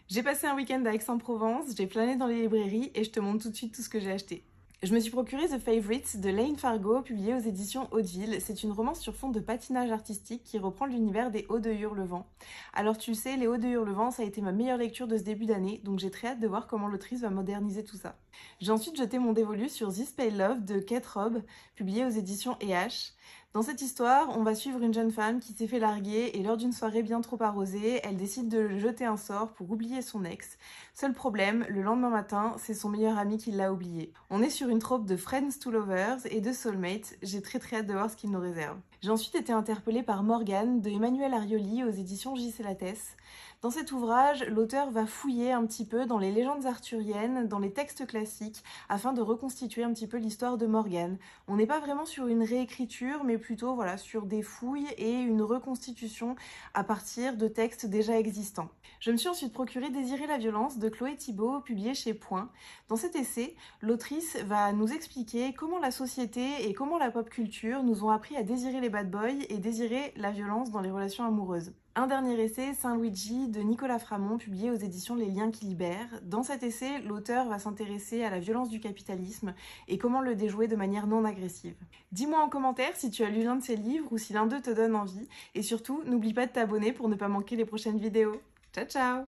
J'ai passé un week-end à Aix-en-Provence, j'ai flâné dans les librairies et je te montre tout de suite tout ce que j'ai acheté. Je me suis procuré The Favourite de Lane Fargo, publié aux éditions Hauteville. C'est une romance sur fond de patinage artistique qui reprend l'univers des Hauts de Hurlevent. Alors tu le sais, les Hauts de Hurlevent, ça a été ma meilleure lecture de ce début d'année, donc j'ai très hâte de voir comment l'autrice va moderniser tout ça. J'ai ensuite jeté mon dévolu sur This Pale Love de Kate Robb, publié aux éditions EH. Dans cette histoire, on va suivre une jeune femme qui s'est fait larguer et lors d'une soirée bien trop arrosée, elle décide de jeter un sort pour oublier son ex. Seul problème, le lendemain matin, c'est son meilleur ami qui l'a oublié. On est sur une trope de Friends to Lovers et de Soulmates, j'ai très hâte de voir ce qu'il nous réserve. J'ai ensuite été interpellée par Morgane de Emmanuel Arioli aux éditions J.C. Lattès. Dans cet ouvrage, l'auteur va fouiller un petit peu dans les légendes arthuriennes, dans les textes classiques, afin de reconstituer un petit peu l'histoire de Morgane. On n'est pas vraiment sur une réécriture, mais plutôt voilà, sur des fouilles et une reconstitution à partir de textes déjà existants. Je me suis ensuite procuré Désirer la violence de Chloé Thibault, publié chez Point. Dans cet essai, l'autrice va nous expliquer comment la société et comment la pop culture nous ont appris à désirer les bad boys et désirer la violence dans les relations amoureuses. Un dernier essai, Saint-Luigi, de Nicolas Framont, publié aux éditions Les Liens qui libèrent. Dans cet essai, l'auteur va s'intéresser à la violence du capitalisme et comment le déjouer de manière non agressive. Dis-moi en commentaire si tu as lu l'un de ces livres ou si l'un d'eux te donne envie. Et surtout, n'oublie pas de t'abonner pour ne pas manquer les prochaines vidéos. Ciao ciao!